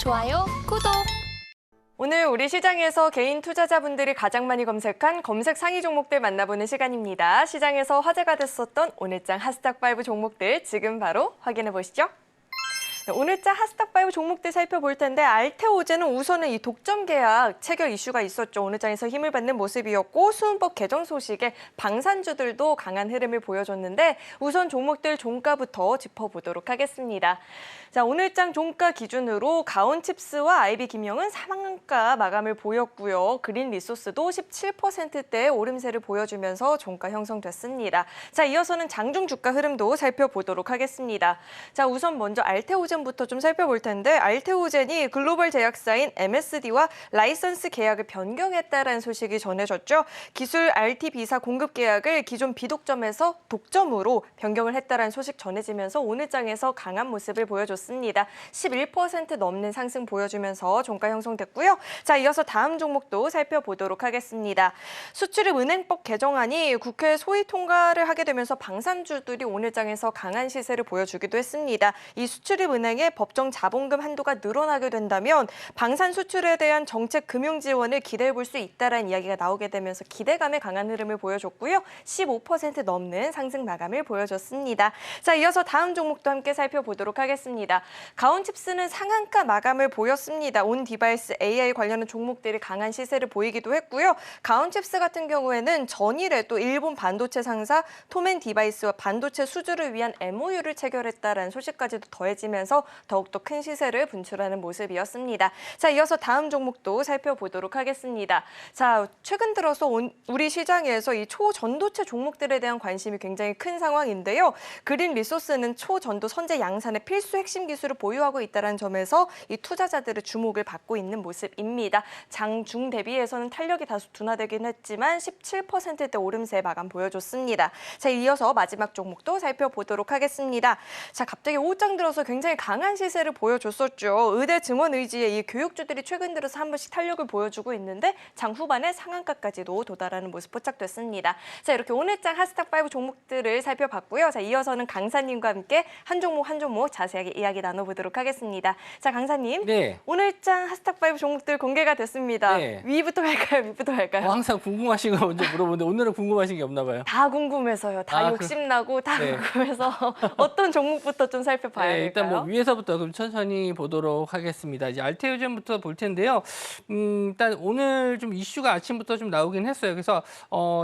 좋아요, 구독! 오늘 우리 시장에서 개인 투자자분들이 가장 많이 검색한 검색 상위 종목들 만나보는 시간입니다. 시장에서 화제가 됐었던 오늘장 핫스탁5 종목들 지금 바로 확인해 보시죠. 오늘자 핫스탁5 종목들 살펴볼 텐데 알테오제는 우선은 이 독점 계약 체결 이슈가 있었죠. 오늘 장에서 힘을 받는 모습이었고 수은법 개정 소식에 방산주들도 강한 흐름을 보여줬는데 우선 종목들 종가부터 짚어보도록 하겠습니다. 자, 오늘장 종가 기준으로 가온칩스와 아이비김영은 상한가 마감을 보였고요. 그린리소스도 17%대의 오름세를 보여주면서 종가 형성됐습니다. 자, 이어서는 장중 주가 흐름도 살펴보도록 하겠습니다. 자, 우선 먼저 알테오젠부터 좀 살펴볼 텐데 알테오젠이 글로벌 제약사인 MSD와 라이선스 계약을 변경했다라는 소식이 전해졌죠. 기술 RT-B사 공급 계약을 기존 비독점에서 독점으로 변경을 했다라는 소식 전해지면서 오늘 장에서 강한 모습을 보여줬습니다. 11% 넘는 상승 보여주면서 종가 형성됐고요. 자, 이어서 다음 종목도 살펴보도록 하겠습니다. 수출입은행법 개정안이 국회 소위 통과를 하게 되면서 방산주들이 오늘 장에서 강한 시세를 보여주기도 했습니다. 이 수출입은행의 법정 자본금 한도가 늘어나게 된다면 방산 수출에 대한 정책 금융 지원을 기대해 볼 수 있다라는 이야기가 나오게 되면서 기대감에 강한 흐름을 보여줬고요. 15% 넘는 상승 마감을 보여줬습니다. 자, 이어서 다음 종목도 함께 살펴보도록 하겠습니다. 가온칩스는 상한가 마감을 보였습니다. 온 디바이스 AI 관련한 종목들이 강한 시세를 보이기도 했고요. 가온칩스 같은 경우에는 전일에 또 일본 반도체 상사 토멘 디바이스와 반도체 수주를 위한 MOU를 체결했다라는 소식까지도 더해지면서 더욱더 큰 시세를 분출하는 모습이었습니다. 자, 이어서 다음 종목도 살펴보도록 하겠습니다. 자, 최근 들어서 우리 시장에서 이 초전도체 종목들에 대한 관심이 굉장히 큰 상황인데요. 그린리소스는 초전도 선제 양산의 필수 핵심 기술을 보유하고 있다는 점에서 이 투자자들의 주목을 받고 있는 모습입니다. 장중 대비해서는 탄력이 다소 둔화되긴 했지만 17%대 오름세 마감 보여줬습니다. 자, 이어서 마지막 종목도 살펴보도록 하겠습니다. 자, 갑자기 오후장 들어서 굉장히 강한 시세를 보여줬었죠. 의대 증원 의지의 이 교육주들이 최근 들어서 한 번씩 탄력을 보여주고 있는데 장 후반에 상한가까지도 도달하는 모습 포착됐습니다. 자, 이렇게 오늘장 핫스탁5 종목들을 살펴봤고요. 자, 이어서는 강사님과 함께 한 종목 한 종목 자세하게 이야기 나눠보도록 하겠습니다. 자, 강사님. 네. 오늘장 핫스탁5 종목들 공개가 됐습니다. 네. 위부터 갈까요? 밑부터 갈까요? 항상 궁금하신 거 먼저 물어보는데 오늘은 궁금하신 게 없나 봐요. 다 궁금해서요. 다 욕심나고 다 네. 궁금해서 어떤 종목부터 좀 살펴봐야 될까요? 일단 뭐 위에서부터 그럼 천천히 보도록 하겠습니다. 이제 알테오젠부터 볼 텐데요. 일단 오늘 좀 이슈가 아침부터 좀 나오긴 했어요. 그래서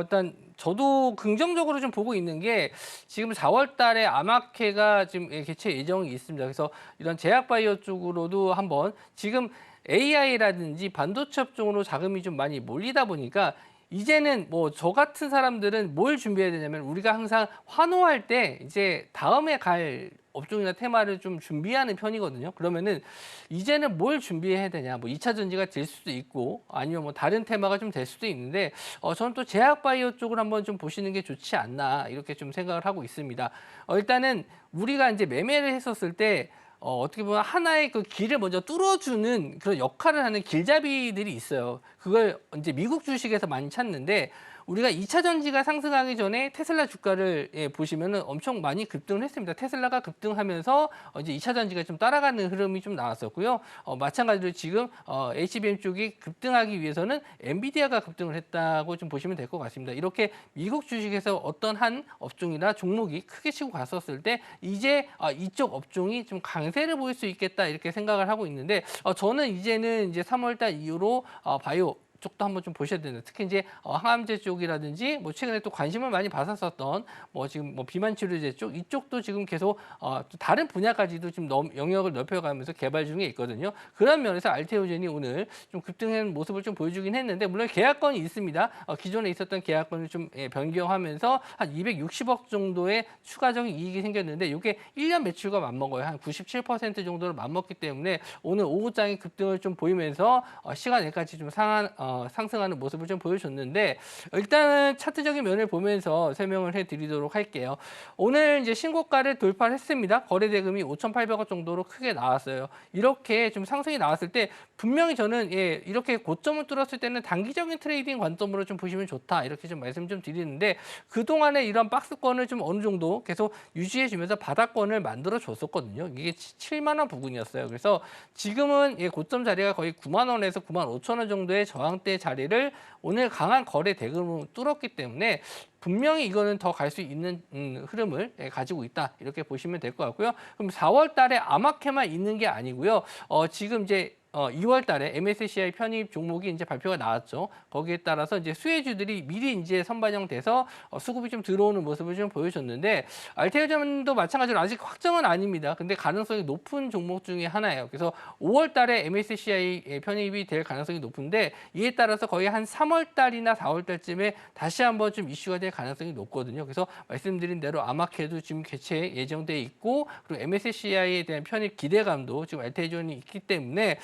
일단 저도 긍정적으로 좀 보고 있는 게 지금 4월 달에 아마케가 지금 개최 예정이 있습니다. 그래서 이런 제약바이오 쪽으로도 한번 지금 AI라든지 반도체 업종으로 자금이 좀 많이 몰리다 보니까 이제는 뭐 저 같은 사람들은 뭘 준비해야 되냐면 우리가 항상 환호할 때 이제 다음에 갈 업종이나 테마를 좀 준비하는 편이거든요. 그러면은 이제는 뭘 준비해야 되냐. 뭐 2차 전지가 될 수도 있고 아니면 뭐 다른 테마가 좀 될 수도 있는데 저는 또 제약바이오 쪽을 한번 좀 보시는 게 좋지 않나 이렇게 좀 생각을 하고 있습니다. 일단은 우리가 이제 매매를 했었을 때 어떻게 보면 하나의 그 길을 먼저 뚫어주는 그런 역할을 하는 길잡이들이 있어요. 그걸 이제 미국 주식에서 많이 찾는데 우리가 2차 전지가 상승하기 전에 테슬라 주가를 보시면은 엄청 많이 급등을 했습니다. 테슬라가 급등하면서 이제 2차 전지가 좀 따라가는 흐름이 좀 나왔었고요. 마찬가지로 지금 HBM 쪽이 급등하기 위해서는 엔비디아가 급등을 했다고 좀 보시면 될 것 같습니다. 이렇게 미국 주식에서 어떤 한 업종이나 종목이 크게 치고 갔었을 때 이제 이쪽 업종이 좀 강세를 보일 수 있겠다 이렇게 생각을 하고 있는데 저는 이제는 이제 3월달 이후로 바이오 쪽도 한번 좀 보셔야 되는데 특히 이제 항암제 쪽이라든지 뭐 최근에 또 관심을 많이 받았었던 뭐 지금 뭐 비만 치료제 쪽 이쪽도 지금 계속 또 다른 분야까지도 지금 영역을 넓혀가면서 개발 중에 있거든요. 그런 면에서 알테오젠이 오늘 좀 급등하는 모습을 좀 보여주긴 했는데 물론 계약건이 있습니다. 기존에 있었던 계약건을 좀 변경하면서 한 260억 정도의 추가적인 이익이 생겼는데 이게 1년 매출과 맞먹어요. 한 97% 정도를 맞먹기 때문에 오늘 오후장의 급등을 좀 보이면서 시간에까지 좀 상한 상승하는 모습을 좀 보여줬는데 일단은 차트적인 면을 보면서 설명을 해드리도록 할게요. 오늘 이제 신고가를 돌파를 했습니다. 거래 대금이 5,800억 정도로 크게 나왔어요. 이렇게 좀 상승이 나왔을 때 분명히 저는 이렇게 고점을 뚫었을 때는 단기적인 트레이딩 관점으로 좀 보시면 좋다 이렇게 좀 말씀 좀 드리는데 그동안에 이런 박스권을 좀 어느 정도 계속 유지해주면서 바닥권을 만들어 줬었거든요. 이게 7만 원 부근이었어요. 그래서 지금은 고점 자리가 거의 9만 원에서 9만 5천 원 정도의 저항대 자리를 오늘 강한 거래 대금으로 뚫었기 때문에 분명히 이거는 더 갈 수 있는 흐름을 가지고 있다 이렇게 보시면 될 것 같고요. 그럼 4월 달에 암호화폐만 있는 게 아니고요. 지금 이제 2월 달에 MSCI 편입 종목이 이제 발표가 나왔죠. 거기에 따라서 이제 수혜주들이 미리 이제 선반영돼서 수급이 좀 들어오는 모습을 좀 보여줬는데 알테오젠도 마찬가지로 아직 확정은 아닙니다. 근데 가능성이 높은 종목 중에 하나예요. 그래서 5월 달에 MSCI 편입이 될 가능성이 높은데 이에 따라서 거의 한 3월 달이나 4월 달쯤에 다시 한번 좀 이슈가 될 가능성이 높거든요. 그래서 말씀드린 대로 아마케도 지금 개최 예정돼 있고 그리고 MSCI에 대한 편입 기대감도 지금 알테오젠이 있기 때문에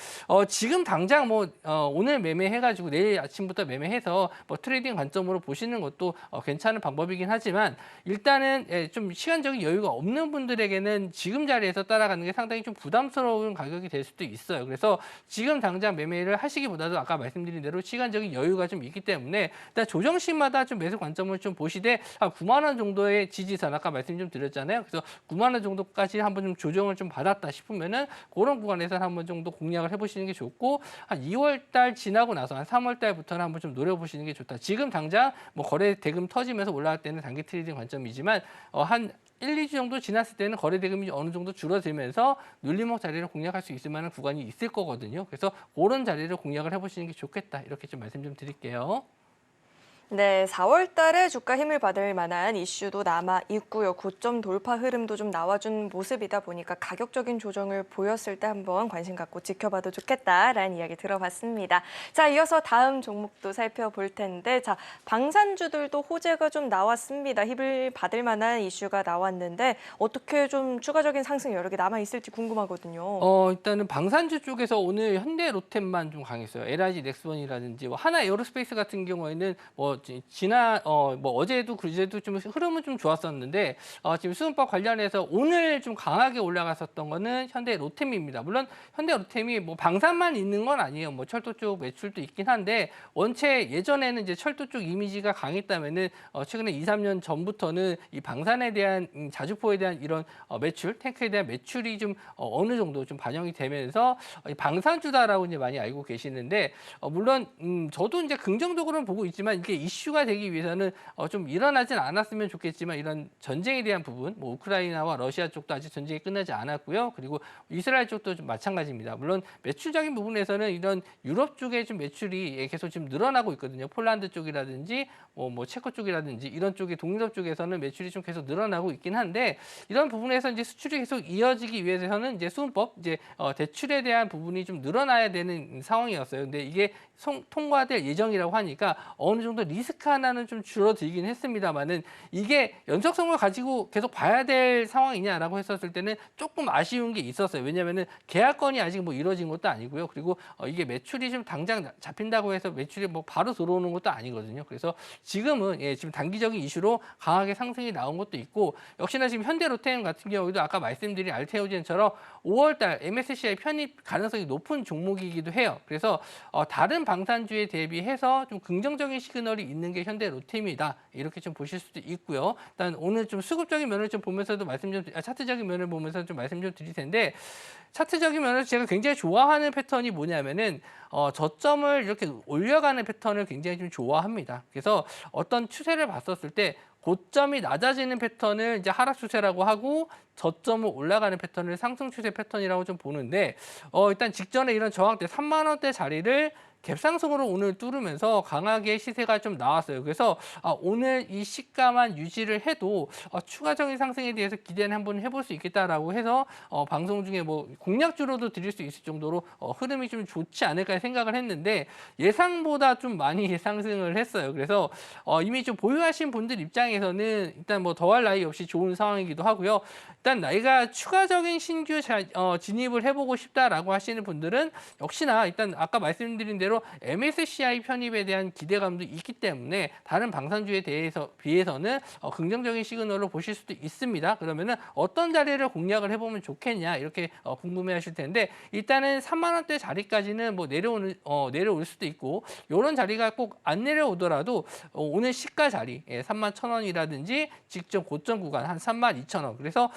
지금 당장 오늘 매매해가지고 내일 아침부터 매매해서 트레이딩 관점으로 보시는 것도 괜찮은 방법이긴 하지만 일단은 좀 시간적인 여유가 없는 분들에게는 지금 자리에서 따라가는 게 상당히 좀 부담스러운 가격이 될 수도 있어요. 그래서 지금 당장 매매를 하시기보다도 아까 말씀드린 대로 시간적인 여유가 좀 있기 때문에 일단 조정시마다 좀 매수 관점을 좀 보시되 9만 원 정도의 지지선 아까 말씀 좀 드렸잖아요. 그래서 9만 원 정도까지 한번 좀 조정을 좀 받았다 싶으면은 그런 구간에서 한번 정도 공략을 해보시는 게 좋고 한 2월 달 지나고 나서 한 3월 달부터는 한번 좀 노려보시는 게 좋다. 지금 당장 거래 대금 터지면서 올라갈 때는 단기 트레이딩 관점이지만 한 1, 2주 정도 지났을 때는 거래 대금이 어느 정도 줄어들면서 눌림목 자리를 공략할 수 있을 만한 구간이 있을 거거든요. 그래서 그런 자리를 공략을 해보시는 게 좋겠다. 이렇게 좀 말씀 좀 드릴게요. 네, 4월 달에 주가 힘을 받을 만한 이슈도 남아 있고요. 고점 돌파 흐름도 좀 나와준 모습이다 보니까 가격적인 조정을 보였을 때 한번 관심 갖고 지켜봐도 좋겠다라는 이야기 들어봤습니다. 자, 이어서 다음 종목도 살펴볼 텐데, 자, 방산주들도 호재가 좀 나왔습니다. 힘을 받을 만한 이슈가 나왔는데 어떻게 좀 추가적인 상승 여러 개 남아 있을지 궁금하거든요. 일단은 방산주 쪽에서 오늘 현대 로템만 좀 강했어요. LIG 넥스원이라든지 하나 에어로스페이스 같은 경우에는 어제도 그제도 좀 흐름은 좀 좋았었는데 지금 수은법 관련해서 오늘 좀 강하게 올라갔었던 거는 현대 로템입니다. 물론 현대 로템이 방산만 있는 건 아니에요. 철도 쪽 매출도 있긴 한데 원체 예전에는 이제 철도 쪽 이미지가 강했다면은 최근에 2, 3년 전부터는 이 방산에 대한 자주포에 대한 이런 매출, 탱크에 대한 매출이 좀 어느 정도 좀 반영이 되면서 방산주다라고 이제 많이 알고 계시는데 물론 저도 이제 긍정적으로는 보고 있지만 이게 이슈가 되기 위해서는 좀 일어나진 않았으면 좋겠지만 이런 전쟁에 대한 부분, 우크라이나와 러시아 쪽도 아직 전쟁이 끝나지 않았고요. 그리고 이스라엘 쪽도 좀 마찬가지입니다. 물론 매출적인 부분에서는 이런 유럽 쪽의 좀 매출이 계속 지금 늘어나고 있거든요. 폴란드 쪽이라든지 체코 쪽이라든지 이런 쪽의 동유럽 쪽에서는 매출이 좀 계속 늘어나고 있긴 한데 이런 부분에서 이제 수출이 계속 이어지기 위해서는 이제 수은법 대출에 대한 부분이 좀 늘어나야 되는 상황이었어요. 근데 이게 통과될 예정이라고 하니까 어느 정도 리스크 하나는 좀 줄어들긴 했습니다만은 이게 연속성을 가지고 계속 봐야 될 상황이냐라고 했었을 때는 조금 아쉬운 게 있었어요. 왜냐하면은 계약건이 아직 이루어진 것도 아니고요. 그리고 이게 매출이 좀 당장 잡힌다고 해서 매출이 바로 들어오는 것도 아니거든요. 그래서 지금은 지금 단기적인 이슈로 강하게 상승이 나온 것도 있고 역시나 지금 현대로템 같은 경우에도 아까 말씀드린 알테오젠처럼 5월달 MSCI 편입 가능성이 높은 종목이기도 해요. 그래서 다른 방산주에 대비해서 좀 긍정적인 시그널이 있는 게 현대로템이다. 이렇게 좀 보실 수도 있고요. 일단 오늘 좀 수급적인 면을 좀 보면서도 차트적인 면을 보면서 좀 말씀 좀 드릴 텐데 차트적인 면에서 제가 굉장히 좋아하는 패턴이 뭐냐면은 저점을 이렇게 올려가는 패턴을 굉장히 좀 좋아합니다. 그래서 어떤 추세를 봤었을 때 고점이 낮아지는 패턴을 이제 하락 추세라고 하고 저점을 올라가는 패턴을 상승 추세 패턴이라고 좀 보는데 일단 직전에 이런 저항대 3만 원대 자리를 갭상승으로 오늘 뚫으면서 강하게 시세가 좀 나왔어요. 그래서 오늘 이 시가만 유지를 해도 추가적인 상승에 대해서 기대는 한번 해볼 수 있겠다라고 해서 방송 중에 공략주로도 드릴 수 있을 정도로 흐름이 좀 좋지 않을까 생각을 했는데 예상보다 좀 많이 상승을 했어요. 그래서 이미 좀 보유하신 분들 입장에서는 일단 더할 나위 없이 좋은 상황이기도 하고요. 일단 나이가 추가적인 신규 진입을 해보고 싶다라고 하시는 분들은 역시나 일단 아까 말씀드린 대로 반대로 MSCI 편입에 대한 기대감도 있기 때문에 다른 방산주에 비해서는 긍정적인 시그널을 보실 수도 있습니다. 그러면은 어떤 자리를 공략을 해보면 좋겠냐 이렇게 궁금해하실 텐데 일단은 3만 원대 자리까지는 뭐 내려올 수도 있고 이런 자리가 꼭 안 내려오더라도 오늘 시가 자리 3만 1,000원이라든지 직전 고점 구간 한 3만 2,000원. 그래서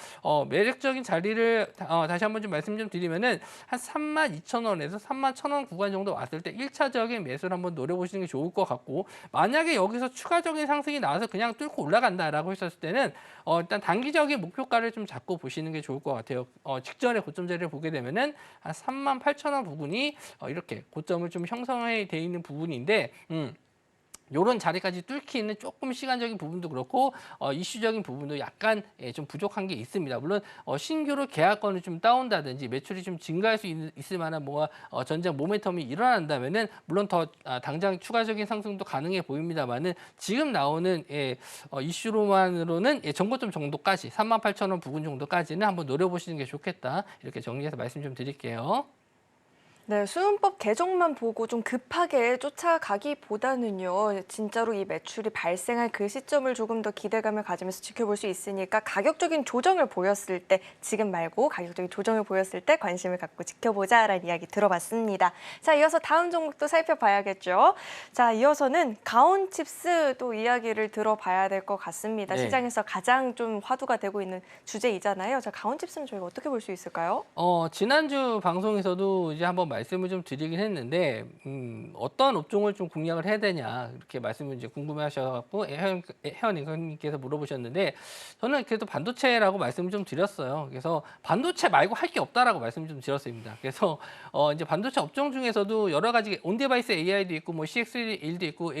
매력적인 자리를 다시 한번 좀 말씀 좀 드리면은 한 3만 2,000원에서 3만 1,000원 구간 정도 왔을 때 1차적인 매수를 한번 노려보시는 게 좋을 것 같고 만약에 여기서 추가적인 상승이 나와서 그냥 뚫고 올라간다라고 했었을 때는 일단 단기적인 목표가를 좀 잡고 보시는 게 좋을 것 같아요. 직전에 고점 자리를 보게 되면은 한 3만 8,000원 부분이 이렇게 고점을 좀 형성해 돼 있는 부분인데 요런 자리까지 뚫기는 조금 시간적인 부분도 그렇고 이슈적인 부분도 약간 좀 부족한 게 있습니다. 물론 신규로 계약건을 좀 따온다든지 매출이 좀 증가할 수 있을 만한 뭐가 전장 모멘텀이 일어난다면은 물론 더 당장 추가적인 상승도 가능해 보입니다만은 지금 나오는 이슈로만으로는 전고점 정도까지 38,000원 부근 정도까지는 한번 노려보시는 게 좋겠다. 이렇게 정리해서 말씀 좀 드릴게요. 네, 수은법 개정만 보고 좀 급하게 쫓아가기보다는요, 진짜로 이 매출이 발생할 그 시점을 조금 더 기대감을 가지면서 지켜볼 수 있으니까 가격적인 조정을 보였을 때, 지금 말고 가격적인 조정을 보였을 때 관심을 갖고 지켜보자라는 이야기 들어봤습니다. 자, 이어서 다음 종목도 살펴봐야겠죠. 자, 이어서는 가온칩스 또 이야기를 들어봐야 될 것 같습니다. 네. 시장에서 가장 좀 화두가 되고 있는 주제이잖아요. 자, 가온칩스는 저희가 어떻게 볼 수 있을까요? 지난주 방송에서도 이제 한번 말씀을 좀 드리긴 했는데 어떤 업종을 좀 공략을 해야 되냐 이렇게 말씀을 이제 궁금해하셔갖고 혜원님께서 물어보셨는데 저는 그래도 반도체라고 말씀을 좀 드렸어요. 그래서 반도체 말고 할 게 없다라고 말씀을 좀 드렸습니다. 그래서 이제 반도체 업종 중에서도 여러 가지 온데바이스 AI도 있고 뭐 CX1도 있고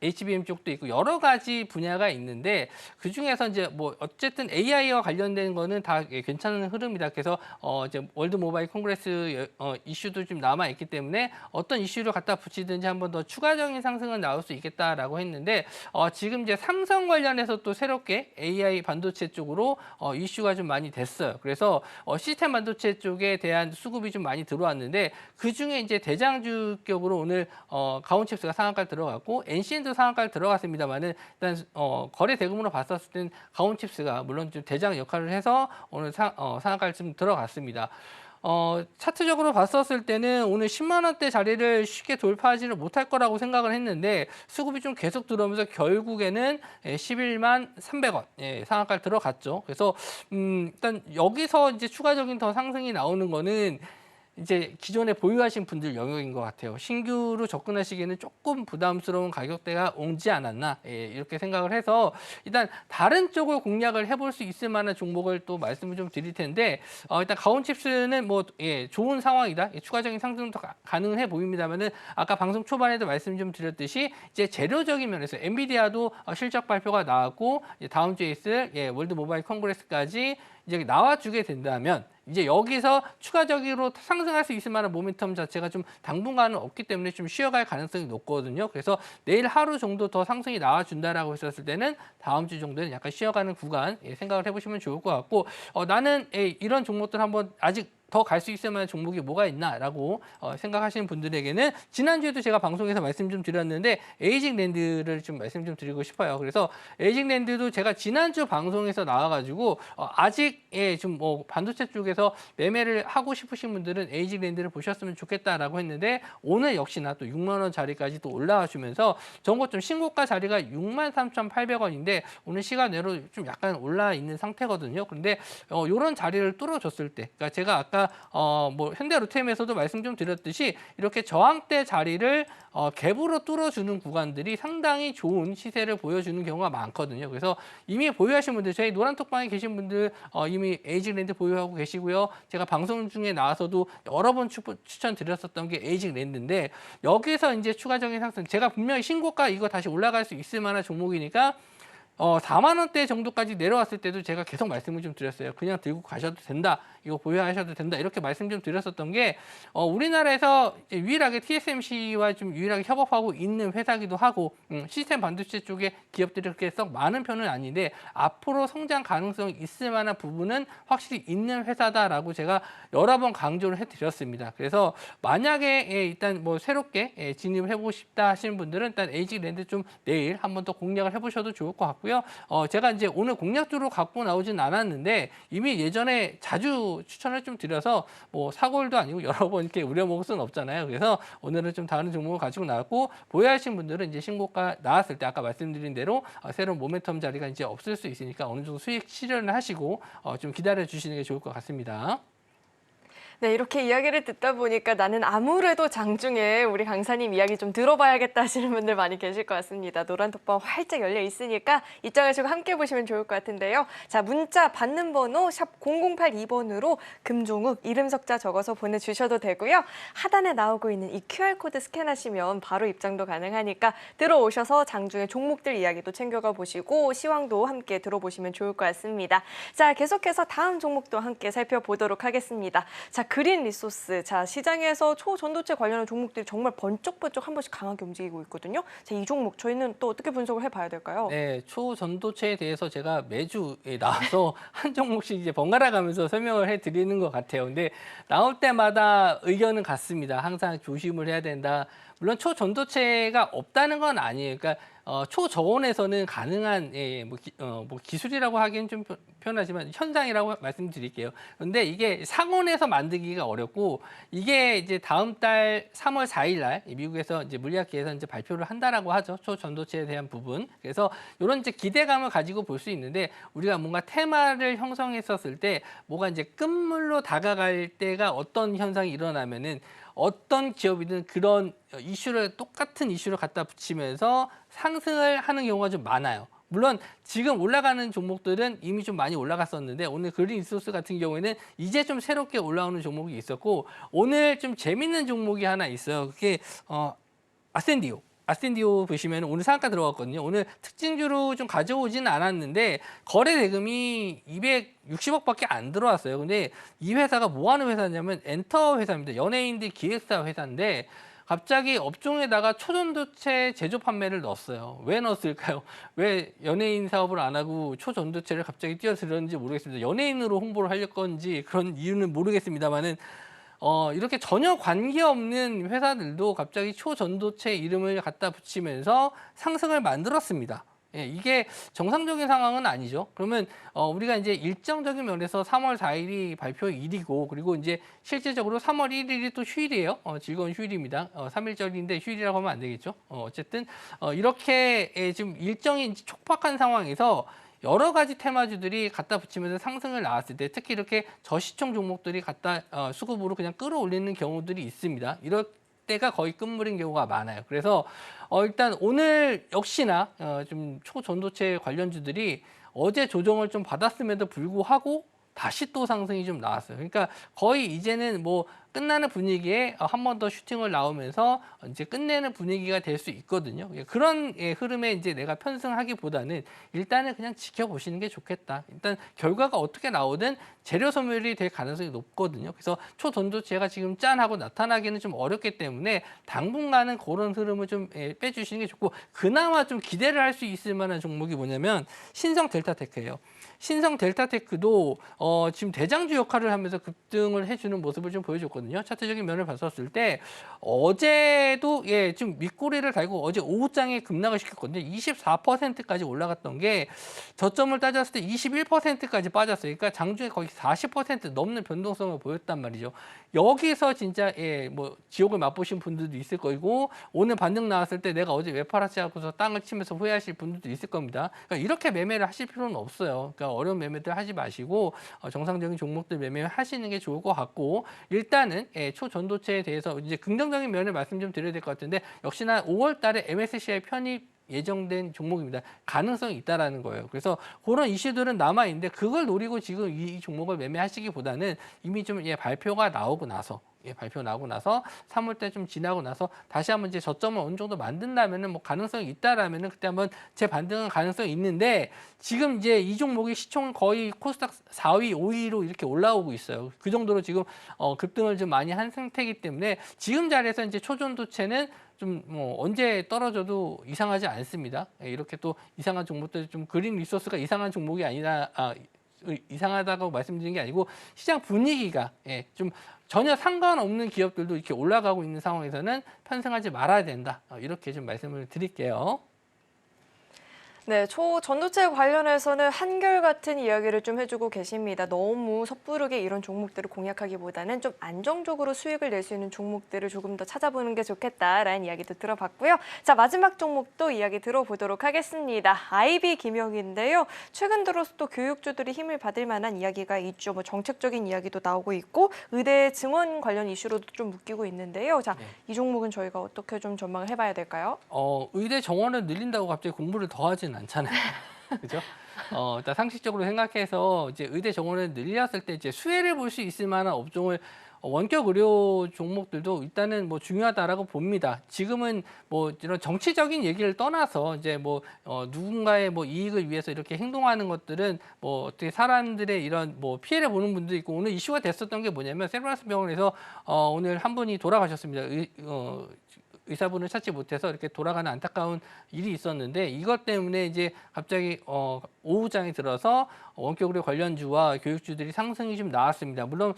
HBM 쪽도 있고 여러 가지 분야가 있는데 그 중에서 이제 뭐 어쨌든 AI와 관련된 거는 다 괜찮은 흐름이다. 그래서 이제 월드 모바일 콩그레스 이슈도 좀 남아 있기 때문에 어떤 이슈를 갖다 붙이든지 한번 더 추가적인 상승은 나올 수 있겠다라고 했는데 지금 이제 삼성 관련해서 또 새롭게 AI 반도체 쪽으로 이슈가 좀 많이 됐어요. 그래서 시스템 반도체 쪽에 대한 수급이 좀 많이 들어왔는데 그 중에 이제 대장주격으로 오늘 가온칩스가 상한가를 들어갔고 NCN도 상한가를 들어갔습니다만은 일단 거래 대금으로 봤었을 땐 가온칩스가 물론 좀 대장 역할을 해서 오늘 상한가를 좀 들어갔습니다. 차트적으로 봤었을 때는 오늘 10만 원대 자리를 쉽게 돌파하지를 못할 거라고 생각을 했는데 수급이 좀 계속 들어오면서 결국에는 11만 300원 상한가를 들어갔죠. 그래서 일단 여기서 이제 추가적인 더 상승이 나오는 거는 이제 기존에 보유하신 분들 영역인 것 같아요. 신규로 접근하시기에는 조금 부담스러운 가격대가 오지 않았나 이렇게 생각을 해서 일단 다른 쪽을 공략을 해볼 수 있을 만한 종목을 또 말씀을 좀 드릴 텐데 일단 가온칩스는 뭐 좋은 상황이다. 추가적인 상승도 가능해 보입니다만은 아까 방송 초반에도 말씀 좀 드렸듯이 이제 재료적인 면에서 엔비디아도 실적 발표가 나왔고 다음 주에 있을 월드 모바일 콩그레스까지 이제 나와주게 된다면 이제 여기서 추가적으로 상승할 수 있을 만한 모멘텀 자체가 좀 당분간은 없기 때문에 좀 쉬어갈 가능성이 높거든요. 그래서 내일 하루 정도 더 상승이 나와준다라고 했었을 때는 다음 주 정도는 약간 쉬어가는 구간 생각을 해보시면 좋을 것 같고 나는 이런 종목들 한번 아직 더 갈 수 있을 만한 종목이 뭐가 있나라고 생각하시는 분들에게는 지난주에도 제가 방송에서 말씀 좀 드렸는데 에이징랜드를 좀 말씀 좀 드리고 싶어요. 그래서 에이징랜드도 제가 지난주 방송에서 나와가지고 아직 좀 뭐 반도체 쪽에서 매매를 하고 싶으신 분들은 에이징랜드를 보셨으면 좋겠다라고 했는데 오늘 역시나 또 6만 원 자리까지 또 올라와 주면서 전고점 신고가 자리가 63,800원인데 오늘 시간 내로 좀 약간 올라 있는 상태거든요. 그런데 이런 자리를 뚫어줬을 때, 그러니까 제가 아까 뭐 현대로템에서도 말씀 좀 드렸듯이 이렇게 저항대 자리를 갭으로 뚫어주는 구간들이 상당히 좋은 시세를 보여주는 경우가 많거든요. 그래서 이미 보유하신 분들, 저희 노란톡방에 계신 분들 이미 에이징랜드 보유하고 계시고요. 제가 방송 중에 나와서도 여러 번 추천드렸었던 게 에이징랜드인데 여기서 이제 추가적인 상승, 제가 분명히 신고가 이거 다시 올라갈 수 있을 만한 종목이니까 4만 원대 정도까지 내려왔을 때도 제가 계속 말씀을 좀 드렸어요. 그냥 들고 가셔도 된다. 이거 보유하셔도 된다. 이렇게 말씀 좀 드렸었던 게 우리나라에서 이제 유일하게 TSMC와 좀 유일하게 협업하고 있는 회사기도 하고 시스템 반도체 쪽에 기업들이 그렇게 썩 많은 편은 아닌데 앞으로 성장 가능성이 있을 만한 부분은 확실히 있는 회사다라고 제가 여러 번 강조를 해드렸습니다. 그래서 만약에 일단 뭐 새롭게 진입을 해보고 싶다 하시는 분들은 일단 LG랜드 좀 내일 한번 더 공략을 해보셔도 좋을 것 같고요. 제가 이제 오늘 공략주로 갖고 나오진 않았는데 이미 예전에 자주 추천을 좀 드려서 뭐 사골도 아니고 여러 번 이렇게 우려먹을 수는 없잖아요. 그래서 오늘은 좀 다른 종목을 가지고 나왔고 보유하신 분들은 이제 신고가 나왔을 때 아까 말씀드린 대로 새로운 모멘텀 자리가 이제 없을 수 있으니까 어느 정도 수익 실현을 하시고 좀 기다려 주시는 게 좋을 것 같습니다. 네, 이렇게 이야기를 듣다 보니까 나는 아무래도 장중에 우리 강사님 이야기 좀 들어봐야겠다 하시는 분들 많이 계실 것 같습니다. 노란 톡방 활짝 열려 있으니까 입장하시고 함께 보시면 좋을 것 같은데요. 자, 문자 받는 번호 샵 0082번으로 금종욱 이름 석자 적어서 보내주셔도 되고요. 하단에 나오고 있는 이 QR코드 스캔하시면 바로 입장도 가능하니까 들어오셔서 장중에 종목들 이야기도 챙겨가 보시고 시황도 함께 들어보시면 좋을 것 같습니다. 자, 계속해서 다음 종목도 함께 살펴보도록 하겠습니다. 자, 그린 리소스. 자, 시장에서 초전도체 관련한 종목들이 정말 번쩍번쩍 한 번씩 강하게 움직이고 있거든요. 자, 이 종목 저희는 또 어떻게 분석을 해봐야 될까요? 네, 초전도체에 대해서 제가 매주 나와서 한 종목씩 이제 번갈아 가면서 설명을 해드리는 것 같아요. 근데 나올 때마다 의견은 같습니다. 항상 조심을 해야 된다. 물론 초전도체가 없다는 건 아니에요. 그러니까 초저온에서는 가능한 뭐 기술이라고 하기엔 좀 편하지만 현상이라고 말씀드릴게요. 그런데 이게 상온에서 만들기가 어렵고 이게 이제 다음 달 3월 4일 날 미국에서 이제 물리학회에서 이제 발표를 한다라고 하죠. 초전도체에 대한 부분. 그래서 이런 이제 기대감을 가지고 볼 수 있는데 우리가 뭔가 테마를 형성했었을 때 뭐가 이제 끝물로 다가갈 때가 어떤 현상이 일어나면은 어떤 기업이든 그런 이슈를 똑같은 이슈를 갖다 붙이면서 상승을 하는 경우가 좀 많아요. 물론 지금 올라가는 종목들은 이미 좀 많이 올라갔었는데 오늘 그린 리소스 같은 경우에는 이제 좀 새롭게 올라오는 종목이 있었고 오늘 좀 재밌는 종목이 하나 있어요. 그게 아센디오. 아센디오 보시면 오늘 상한가 들어갔거든요. 오늘 특징주로 좀 가져오지는 않았는데 거래 대금이 260억밖에 안 들어왔어요. 근데 이 회사가 뭐 하는 회사냐면 엔터 회사입니다. 연예인들 기획사 회사인데 갑자기 업종에다가 초전도체 제조 판매를 넣었어요. 왜 넣었을까요? 왜 연예인 사업을 안 하고 초전도체를 갑자기 뛰어들었는지 모르겠습니다. 연예인으로 홍보를 하려는 건지 그런 이유는 모르겠습니다만은 이렇게 전혀 관계없는 회사들도 갑자기 초전도체 이름을 갖다 붙이면서 상승을 만들었습니다. 예, 이게 정상적인 상황은 아니죠. 그러면 우리가 이제 일정적인 면에서 3월 4일이 발표일이고 그리고 이제 실질적으로 3월 1일이 또 휴일이에요. 즐거운 휴일입니다. 3일절인데 휴일이라고 하면 안 되겠죠. 어쨌든 이렇게 지금 일정이 촉박한 상황에서 여러 가지 테마주들이 갖다 붙이면서 상승을 나왔을 때 특히 이렇게 저시총 종목들이 갖다 수급으로 그냥 끌어올리는 경우들이 있습니다. 이럴 때가 거의 끝물인 경우가 많아요. 그래서 일단 오늘 역시나 좀 초전도체 관련주들이 어제 조정을 좀 받았음에도 불구하고 다시 또 상승이 좀 나왔어요. 그러니까 거의 이제는 뭐 끝나는 분위기에 한 번 더 슈팅을 나오면서 이제 끝내는 분위기가 될 수 있거든요. 그런 흐름에 이제 내가 편승하기보다는 일단은 그냥 지켜보시는 게 좋겠다. 일단 결과가 어떻게 나오든 재료 소멸이 될 가능성이 높거든요. 그래서 초전도체가 지금 짠하고 나타나기는 좀 어렵기 때문에 당분간은 그런 흐름을 좀 빼주시는 게 좋고 그나마 좀 기대를 할 수 있을 만한 종목이 뭐냐면 신성 델타테크예요. 신성 델타테크도 지금 대장주 역할을 하면서 급등을 해주는 모습을 좀 보여줬거든요. 차트적인 면을 봤었을 때 어제도 좀 밑꼬리를 달고 어제 오후장에 급락을 시켰거든요. 24%까지 올라갔던 게 저점을 따졌을 때 21%까지 빠졌어요. 그러니까 장중에 거의 40% 넘는 변동성을 보였단 말이죠. 여기서 진짜 뭐 지옥을 맛보신 분들도 있을 거고 오늘 반등 나왔을 때 내가 어제 왜 팔았지 하고서 땅을 치면서 후회하실 분들도 있을 겁니다. 그러니까 이렇게 매매를 하실 필요는 없어요. 그러니까 어려운 매매들 하지 마시고 정상적인 종목들 매매하시는 게 좋을 것 같고 일단은 초전도체에 대해서 이제 긍정적인 면을 말씀 좀 드려야 될 것 같은데 역시나 5월 달에 MSCI 편입 예정된 종목입니다. 가능성이 있다라는 거예요. 그래서 그런 이슈들은 남아 있는데 그걸 노리고 지금 이 종목을 매매하시기보다는 이미 좀 발표가 나오고 나서 발표 나고 나서 3월 때 좀 지나고 나서 다시 한번 이제 저점을 어느 정도 만든다면은 뭐 가능성이 있다라면은 그때 한번 재반등할 가능성이 있는데 지금 이제 이 종목이 시총 거의 코스닥 4위, 5위로 이렇게 올라오고 있어요. 그 정도로 지금 급등을 좀 많이 한 상태이기 때문에 지금 자리에서 이제 초전도체는 좀 뭐 언제 떨어져도 이상하지 않습니다. 이렇게 또 이상한 종목들 좀 그린 리소스가 이상한 종목이 아니라 이상하다고 말씀드리는 게 아니고 시장 분위기가 좀 전혀 상관없는 기업들도 이렇게 올라가고 있는 상황에서는 편승하지 말아야 된다. 이렇게 좀 말씀을 드릴게요. 네, 초전도체 관련해서는 한결같은 이야기를 좀 해주고 계십니다. 너무 섣부르게 이런 종목들을 공략하기보다는 좀 안정적으로 수익을 낼 수 있는 종목들을 조금 더 찾아보는 게 좋겠다라는 이야기도 들어봤고요. 자, 마지막 종목도 이야기 들어보도록 하겠습니다. IB 김영인데요. 최근 들어서 또 교육주들이 힘을 받을 만한 이야기가 있죠. 뭐 정책적인 이야기도 나오고 있고 의대 증원 관련 이슈로도 좀 묶이고 있는데요. 자, 이 종목은 저희가 어떻게 좀 전망을 해봐야 될까요? 의대 정원을 늘린다고 갑자기 공부를 더 하진 않잖아요. 그죠? 일단 상식적으로 생각해서 이제 의대 정원을 늘렸을 때 이제 수혜를 볼 수 있을 만한 업종을 원격 의료 종목들도 일단은 뭐 중요하다라고 봅니다. 지금은 뭐 이런 정치적인 얘기를 떠나서 이제 뭐 누군가의 뭐 이익을 위해서 이렇게 행동하는 것들은 뭐 어떻게 사람들의 이런 뭐 피해를 보는 분도 있고 오늘 이슈가 됐었던 게 뭐냐면 세브란스 병원에서 오늘 한 분이 돌아가셨습니다. 의사분을 찾지 못해서 이렇게 돌아가는 안타까운 일이 있었는데 이것 때문에 이제 갑자기 오후장에 들어서 원격의료 관련주와 교육주들이 상승이 좀 나왔습니다. 물론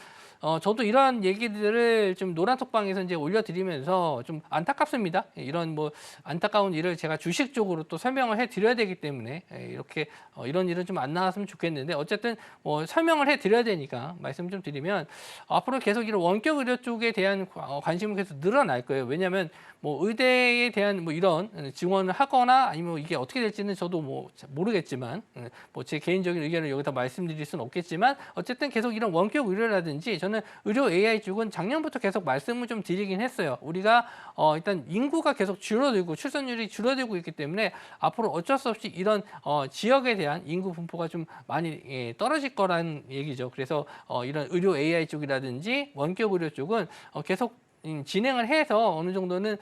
저도 이러한 얘기들을 좀 노란톡방에서 이제 올려드리면서 좀 안타깝습니다. 이런 뭐 안타까운 일을 제가 주식적으로 또 설명을 해드려야 되기 때문에 이렇게 이런 일은 좀 안 나왔으면 좋겠는데 어쨌든 뭐 설명을 해드려야 되니까 말씀 좀 드리면 앞으로 계속 이런 원격의료 쪽에 대한 관심은 계속 늘어날 거예요. 왜냐하면 뭐 의대에 대한 뭐 이런 증언을 하거나 아니면 이게 어떻게 될지는 저도 뭐 모르겠지만 뭐 제 개인적인 의견을 여기다 말씀드릴 수는 없겠지만 어쨌든 계속 이런 원격 의료라든지 저는 의료 AI 쪽은 작년부터 계속 말씀을 좀 드리긴 했어요. 우리가 일단 인구가 계속 줄어들고 출산율이 줄어들고 있기 때문에 앞으로 어쩔 수 없이 이런 지역에 대한 인구 분포가 좀 많이 떨어질 거라는 얘기죠. 그래서 이런 의료 AI 쪽이라든지 원격 의료 쪽은 계속 진행을 해서 어느 정도는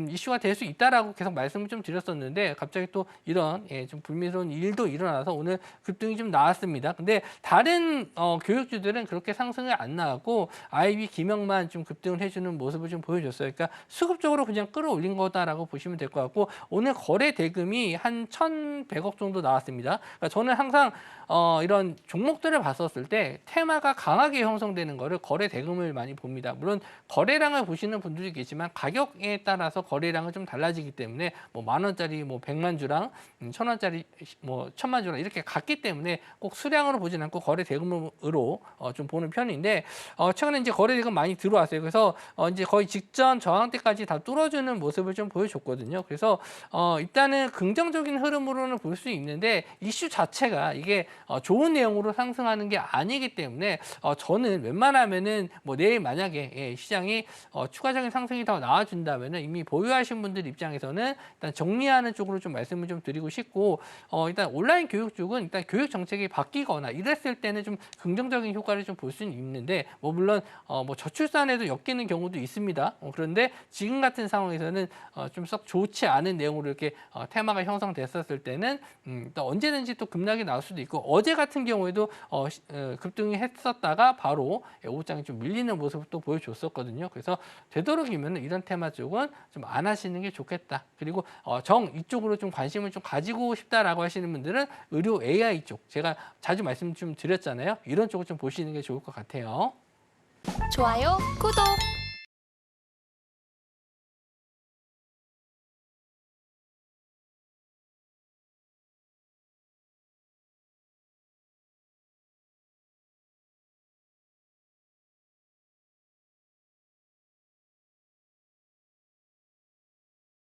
이슈가 될 수 있다라고 계속 말씀을 좀 드렸었는데 갑자기 또 이런 좀 불미스러운 일도 일어나서 오늘 급등이 좀 나왔습니다. 근데 다른 교육주들은 그렇게 상승을 안 나왔고 IB 김영만 좀 급등을 해주는 모습을 좀 보여줬어요. 그러니까 수급적으로 그냥 끌어올린 거다라고 보시면 될 것 같고 오늘 거래 대금이 한 1,100억 정도 나왔습니다. 그러니까 저는 항상 이런 종목들을 봤었을 때 테마가 강하게 형성되는 거를 거래 대금을 많이 봅니다. 물론 거래량을 보시는 분들이 계시지만 가격에 따라서 거래량은 좀 달라지기 때문에 뭐 10,000원짜리 뭐 100만 주랑 1,000원짜리 뭐 1,000만 주랑 이렇게 같기 때문에 꼭 수량으로 보진 않고 거래 대금으로 좀 보는 편인데 최근에 이제 거래 대금 많이 들어왔어요. 그래서 이제 거의 직전 저항대까지 다 뚫어주는 모습을 좀 보여줬거든요. 그래서 일단은 긍정적인 흐름으로는 볼 수 있는데 이슈 자체가 이게 좋은 내용으로 상승하는 게 아니기 때문에 저는 웬만하면은 뭐 내일 만약에 시장이 추가적인 상승이 더 나와준다면은 이미 보유하신 분들 입장에서는 일단 정리하는 쪽으로 좀 말씀을 좀 드리고 싶고 일단 온라인 교육 쪽은 일단 교육 정책이 바뀌거나 이랬을 때는 좀 긍정적인 효과를 좀 볼 수는 있는데 뭐 물론 뭐 저출산에도 엮이는 경우도 있습니다. 그런데 지금 같은 상황에서는 좀 썩 좋지 않은 내용으로 이렇게 테마가 형성됐었을 때는 또 언제든지 또 급락이 나올 수도 있고 어제 같은 경우에도 급등이 했었다가 바로 오후장에 좀 밀리는 모습을 또 보여줬었거든요. 그래서 되도록이면 이런 테마 쪽은 좀 안 하시는 게 좋겠다. 그리고 이쪽으로 좀 관심을 좀 가지고 싶다라고 하시는 분들은 의료 AI 쪽 제가 자주 말씀 좀 드렸잖아요. 이런 쪽을 좀 보시는 게 좋을 것 같아요. 좋아요, 구독!